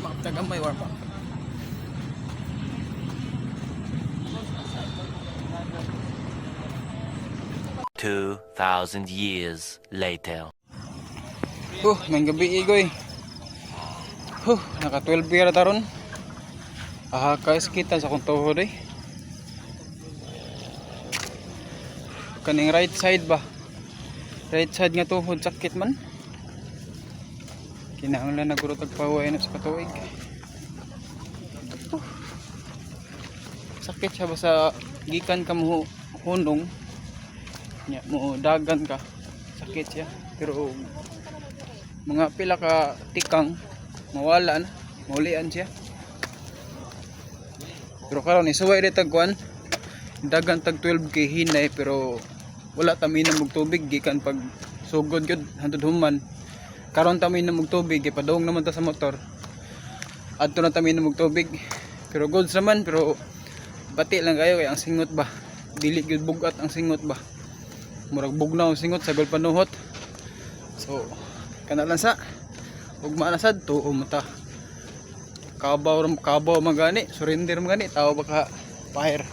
warm up, tagamay warm up. $2,000 years later. May gabi igoy. Naka 12 year taron. Kais kita sa kong tuhod eh. Kaning right side ba? Right side nga tuhod sakit man. Kinahanglan na guro tagpaway na sa katuig. Sakit siya ba sa gikan ka mo hunong. Nya mo dagan ka. Sakit siya. Pero mga pila ka tikang mawala na, maulian siya. Pero karon isuway dito tagkuan. Dagan tag 12k hinay pero wala tami na mog tubig gikan pag sugod gyud hantud human. Karon tami na mog tubig ipadong naman ta sa motor. Adto na tami na mog tubig. Pero goods naman pero bati lang kayo kay ang singot ba. Dili gyud bugat ang singot ba. Murag bugnaw ang singot sa gol panuhot. So kana lang sa ugma na sad tuo mo ta. Kabaw magani, surrender magani tao baka fire.